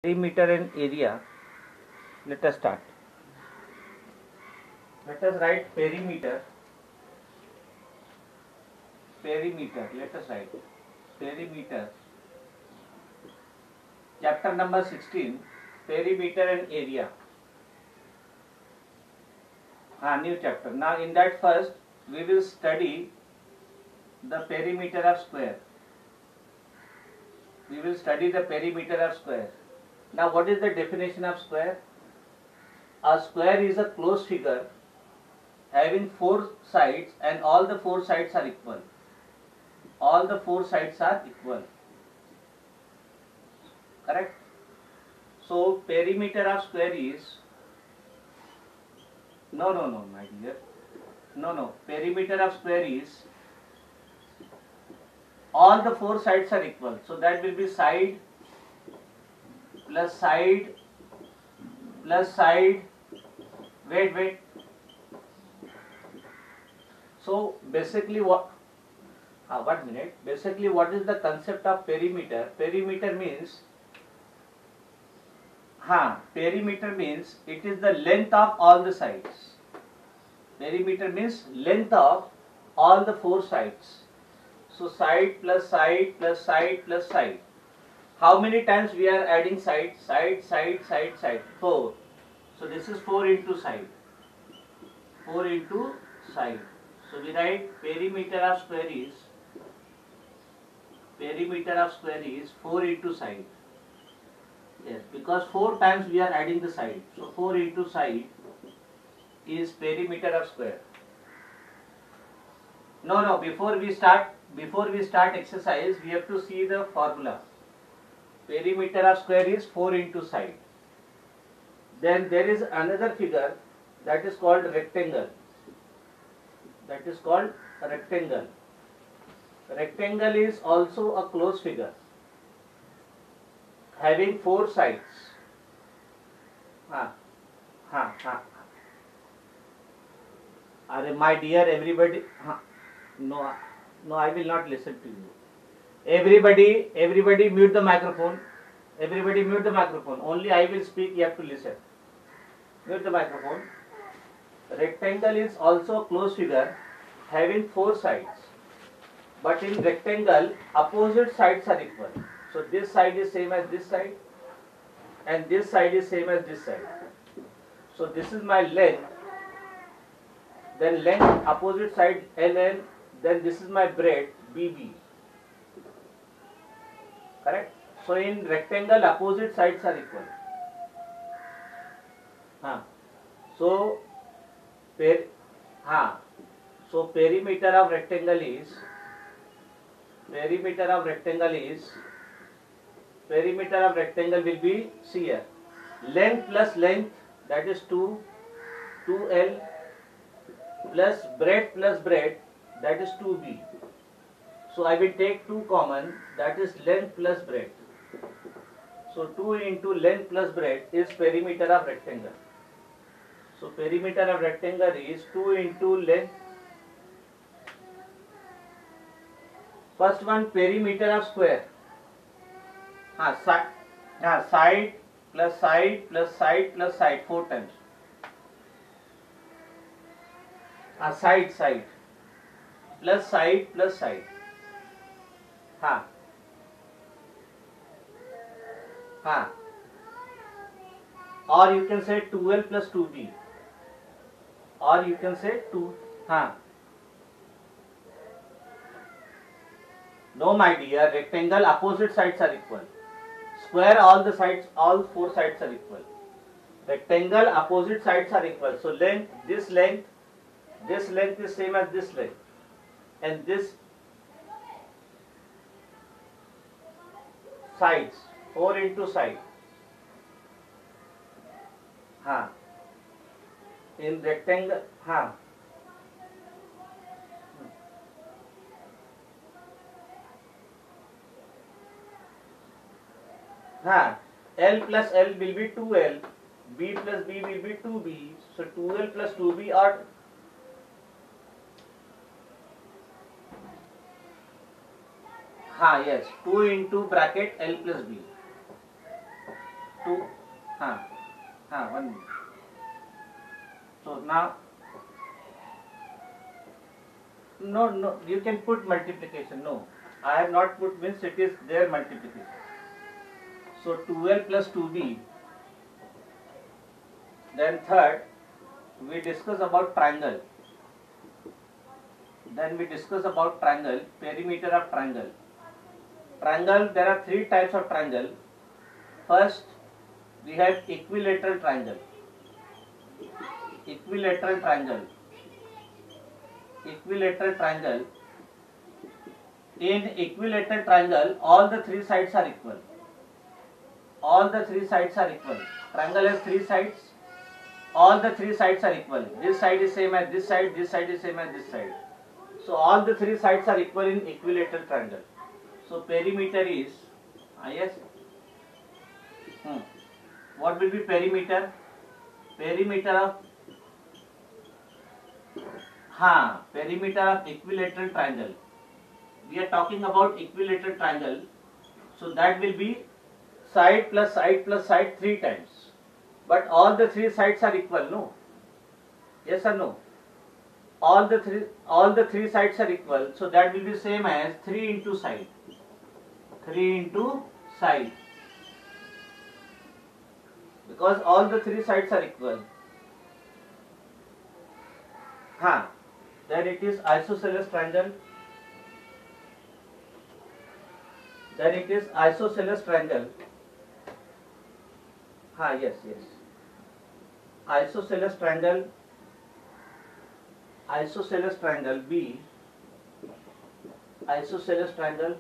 Perimeter and area. Let us start. Let us write perimeter. Perimeter. Let us write perimeter. Chapter number 16. Perimeter and area. New chapter. Now in that first we will study the perimeter of square. We will study the perimeter of square. Now what is the definition of square? A square is a closed figure having four sides and all the four sides are equal. All the four sides are equal. Correct? So perimeter of square is no my dear. No. Perimeter of square is all the four sides are equal. So that will be side plus side plus side. Wait. So basically what? One minute. Basically what is the concept of perimeter? Perimeter means it is the length of all the sides. Perimeter means length of all the four sides. So side plus side plus side plus side. How many times we are adding side? Side. 4. So this is 4 into side. 4 into side. So we write perimeter of square is 4 into side. Yes, because 4 times we are adding the side. So 4 into side is perimeter of square. No. Before we start exercise, we have to see the formula. Perimeter of square is 4 into side. Then there is another figure that is called rectangle. Rectangle is also a closed figure having four sides. My dear, everybody. No, I will not listen to you. Everybody mute the microphone. Everybody mute the microphone. Only I will speak, you have to listen. Mute the microphone. Rectangle is also a closed figure having four sides. But in rectangle, opposite sides are equal. So this side is same as this side and this side is same as this side. So this is my length. Then length opposite side LN. Then this is my breadth BB. Correct? So in rectangle, opposite sides are equal. So perimeter of rectangle will be, see here, length plus length, that is 2L, plus breadth, that is 2B. So I will take 2 common, that is length plus breadth. So 2 into length plus breadth is perimeter of rectangle. So perimeter of rectangle is 2 into length. First one, perimeter of square. Side plus side plus side plus side 4 times. Side plus side plus side. Or you can say 2L plus 2B. Or you can say 2. No, my dear, rectangle opposite sides are equal. Square, all four sides are equal. Rectangle opposite sides are equal. So this length is same as this length. And this sides, 4 into side. In rectangle, L plus L will be 2L, B plus B will be 2B, so 2L plus 2B are yes, 2 into bracket L plus B. 1 minute. So now, no, you can put multiplication. No, I have not put, means it is their multiplication. So 12 plus 2b. Then third, we discuss about triangle. Then we discuss about triangle, perimeter of triangle. Triangle, there are three types of triangle. First, we have equilateral triangle. Equilateral triangle. Equilateral triangle. In equilateral triangle, all the three sides are equal. All the three sides are equal. Triangle has three sides. All the three sides are equal. This side is same as this side. This side is same as this side. So all the three sides are equal in equilateral triangle. So perimeter is, yes. What will be perimeter? Perimeter of perimeter of equilateral triangle. We are talking about equilateral triangle. So that will be side plus side plus side 3 times. But all the three sides are equal, no? Yes or no? All the three sides are equal. So that will be same as 3 into side. 3 into side. Because all the three sides are equal. Then it is isosceles triangle. Then it is isosceles triangle. Yes. Isosceles triangle. Isosceles triangle B. Isosceles triangle.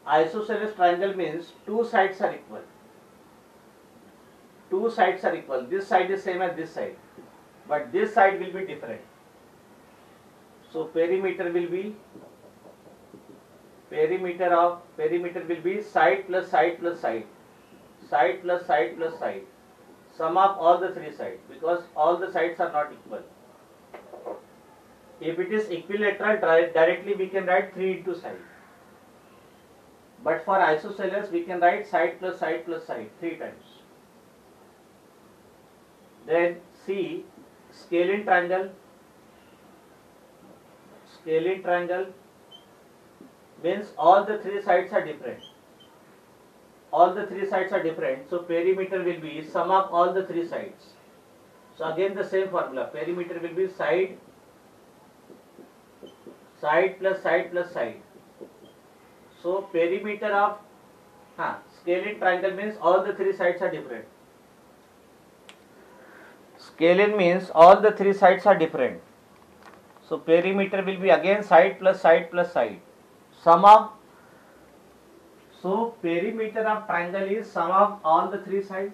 Isosceles triangle means two sides are equal. Two sides are equal. This side is same as this side, but this side will be different. So perimeter will be side plus side plus side, side plus side plus side, sum of all the three sides, because all the sides are not equal. If it is equilateral, directly we can write 3 into side. But for isosceles, we can write side plus side plus side 3 times. Then C, scalene triangle. Scalene triangle means all the three sides are different. All the three sides are different. So perimeter will be sum of all the three sides. So again the same formula. Perimeter will be side plus side plus side. So perimeter of scalene triangle means all the three sides are different. Scalene means all the three sides are different. So perimeter will be again side plus side plus side. Sum of, so perimeter of triangle is sum of all the three sides.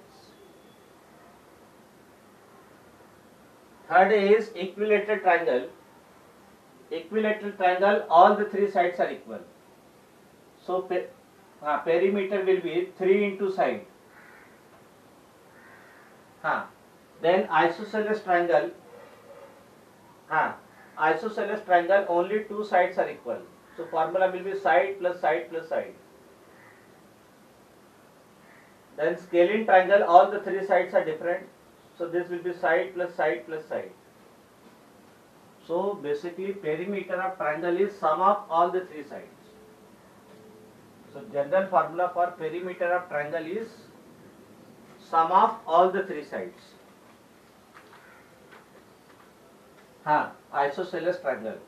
Third is equilateral triangle. Equilateral triangle, all the three sides are equal. So perimeter will be 3 into side. Then isosceles triangle. Isosceles triangle, only two sides are equal. So formula will be side plus side plus side. Then scalene triangle, all the three sides are different. So this will be side plus side plus side. So basically perimeter of triangle is sum of all the three sides. So general formula for perimeter of triangle is sum of all the three sides. Isosceles triangle.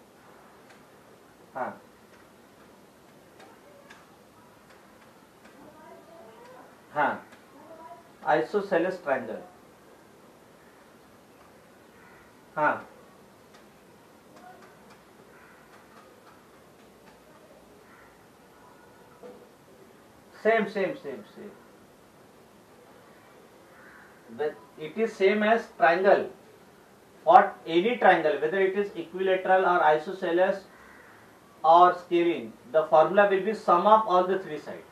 Isosceles triangle. Same. But it is same as triangle. For any triangle, whether it is equilateral or isosceles or scalene, the formula will be sum of all the three sides.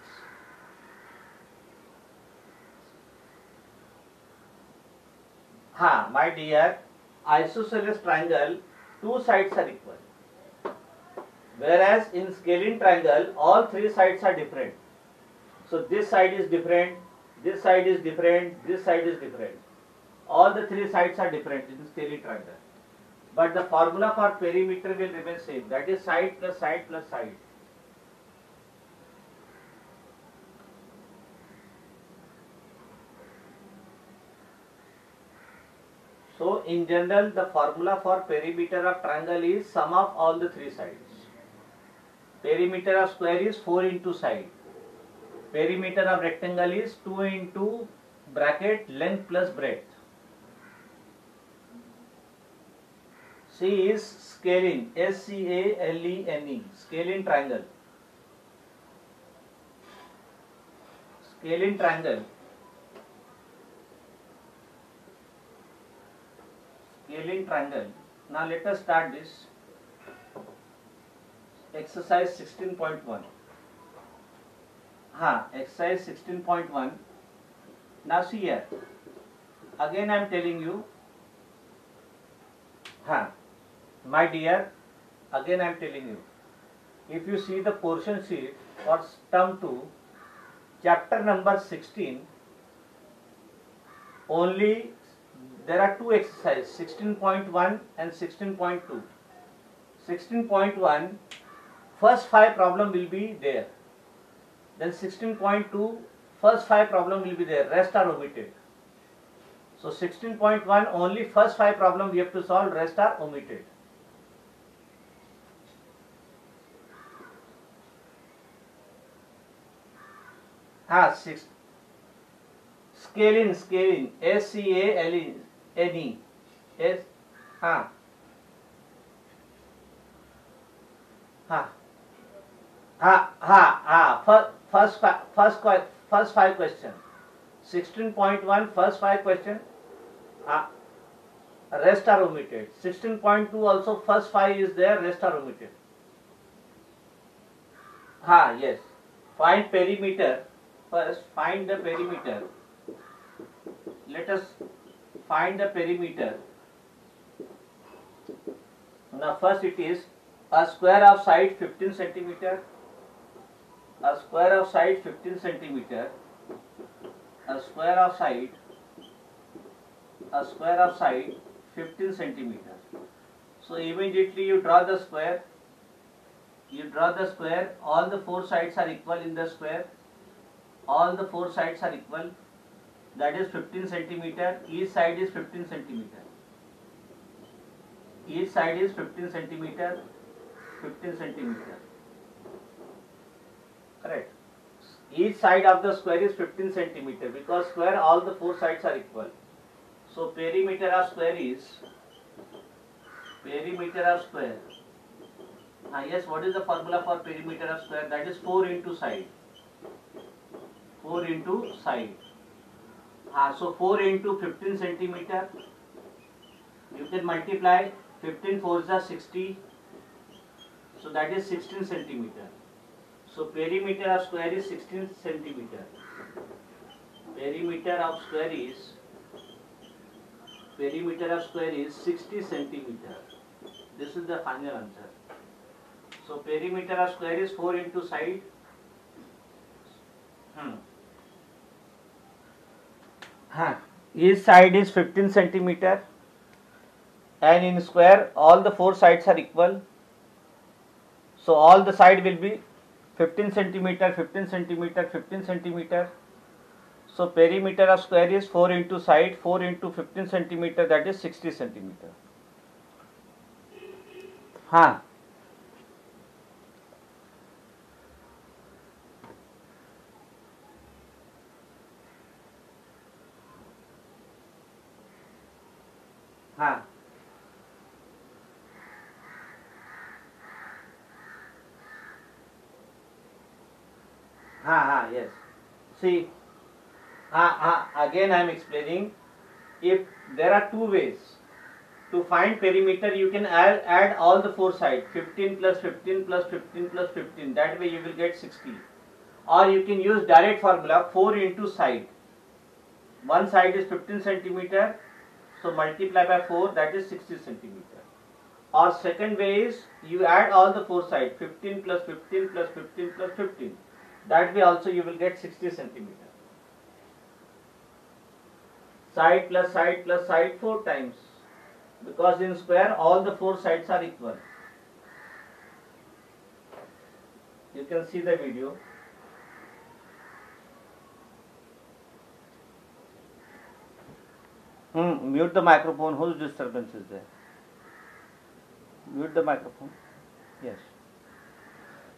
My dear, isosceles triangle, two sides are equal. Whereas in scalene triangle, all three sides are different. So this side is different, this side is different, this side is different. All the three sides are different in scalene triangle. But the formula for perimeter will remain same. That is side plus side plus side. So in general, the formula for perimeter of triangle is sum of all the three sides. Perimeter of square is 4 into side. Perimeter of rectangle is 2 into bracket length plus breadth. C is scalene, S-C-A-L-E-N-E, scalene triangle. Scalene triangle. Scalene triangle. Now let us start this. Exercise 16.1. Exercise 16.1. Now see here. Again I am telling you. My dear, again I am telling you. If you see the portion sheet for term 2, chapter number 16, only there are two exercises, 16.1 and 16.2. 16.1, first 5 problem will be there. Then 16.2, first 5 problem will be there, rest are omitted. So 16.1, only first 5 problem we have to solve, rest are omitted. Scalene, S-C-A-L-E-N-E. First 5 question. 16.1 first 5 question. Rest are omitted. 16.2 also first 5 is there, rest are omitted. Yes. Find perimeter. First find the perimeter. Let us find the perimeter. Now first it is a square of side 15 centimeter. A square of side 15 centimeter. A square of side 15 centimeter. So immediately you draw the square. All the 4 sides are equal in the square. All the 4 sides are equal. That is 15 centimeter. Each side is 15 centimeter. Each side is 15 centimeter. 15 centimeter. Correct. Each side of the square is 15 centimeter because square all the 4 sides are equal. So perimeter of square is yes, what is the formula for perimeter of square? That is 4 into side. 4 into side. So 4 into 15 centimeter. You can multiply 15 4s are 60. So that is 16 centimeter. So perimeter of square is 16 centimeter. Perimeter of square is 60 centimeter. This is the final answer. So perimeter of square is 4 into side. Each side is 15 centimeter. And in square all the 4 sides are equal. So all the side will be 15 centimeter, 15 centimeter, 15 centimeter. So perimeter of square is 4 into side, 4 into 15 centimeter, that is 60 centimeter. Yes. See, again I am explaining. If there are 2 ways to find perimeter, you can add all the 4 sides, 15 plus 15 plus 15 plus 15. That way you will get 60. Or you can use direct formula, 4 into side. One side is 15 centimeter, so multiply by 4, that is 60 centimeter. Or second way is you add all the 4 sides, 15 plus 15 plus 15 plus 15. That way also you will get 60 centimeter. Side plus side plus side 4 times, because in square all the 4 sides are equal. You can see the video. Mute the microphone. Whose disturbance is there? Mute the microphone. Yes.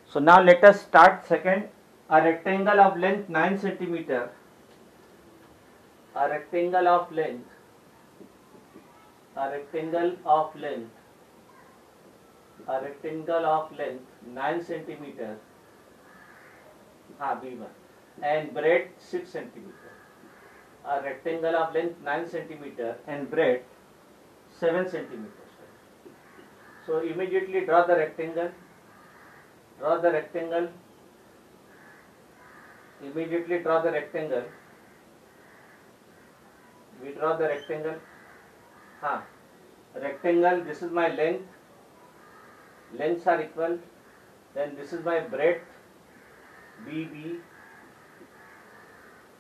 So now let us start second. A rectangle of length 9 centimeter. A rectangle of length. A rectangle of length. A rectangle of length 9 centimeter. B1. And breadth 6 centimeter. A rectangle of length 9 centimeter and breadth 7 centimeters. So immediately draw the rectangle. Draw the rectangle. Immediately draw the rectangle. We draw the rectangle. Rectangle, this is my length. Lengths are equal. Then this is my breadth, BB.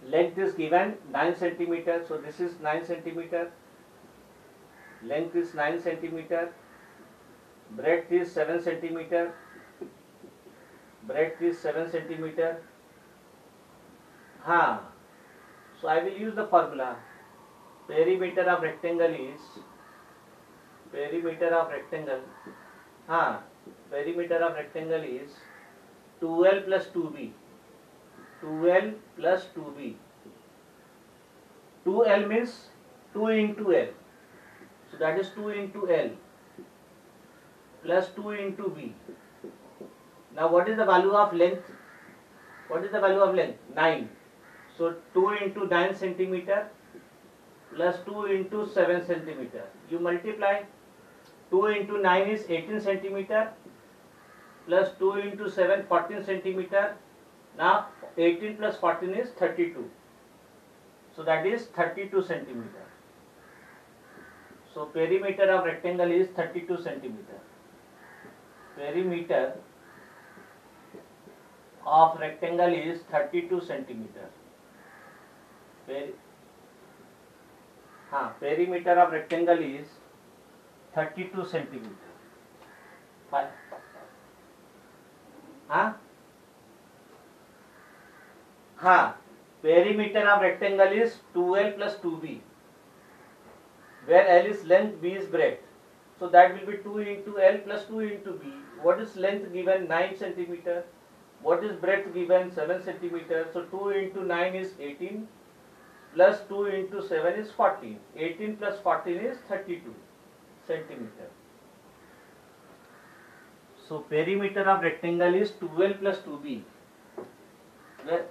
Length is given 9 centimeter. So this is 9 centimeter. Length is 9 centimeter. Breadth is 7 centimeter. Breadth is 7 centimeter. So I will use the formula. Perimeter of rectangle is perimeter of rectangle is 2L plus 2B. 2L plus 2B. 2L means 2 into L. So that is 2 into L plus 2 into B. Now what is the value of length? What is the value of length? 9. So 2 into 9 centimeter plus 2 into 7 centimeter. You multiply. 2 into 9 is 18 centimeter plus 2 into 7 14 centimeter. Now 18 plus 14 is 32. So that is 32 centimeter. So perimeter of rectangle is 32 centimeter. Perimeter of rectangle is 32 centimeter. Perimeter of rectangle is 32 centimeter. Perimeter of rectangle is 2L plus 2B, where L is length, B is breadth. So that will be 2 into L plus 2 into B. What is length given? 9 centimeter. What is breadth given? 7 centimeter. So 2 into 9 is 18 plus 2 into 7 is 14. 18 plus 14 is 32 centimeter. So perimeter of rectangle is 2L plus 2B. Where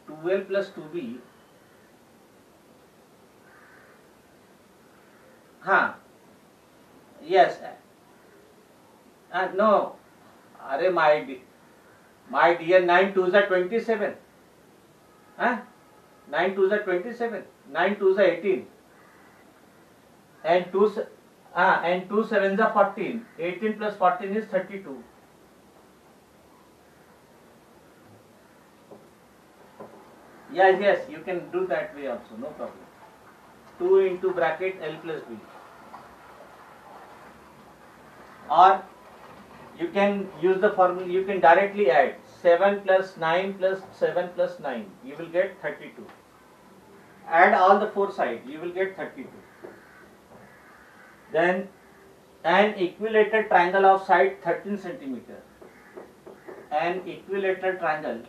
2L plus 2B. Yes. No. Arey my dear, 9 2s are 27. 9 2s are 27. 9 2s are 18. And 2 7s are 14. 18 plus 14 is 32. Yes, you can do that way also, no problem. 2 into bracket L plus B. Or you can use the formula, you can directly add 7 plus 9 plus 7 plus 9. You will get 32. Add all the 4 sides, you will get 32. Then an equilateral triangle of side 13 centimeter. An equilateral triangle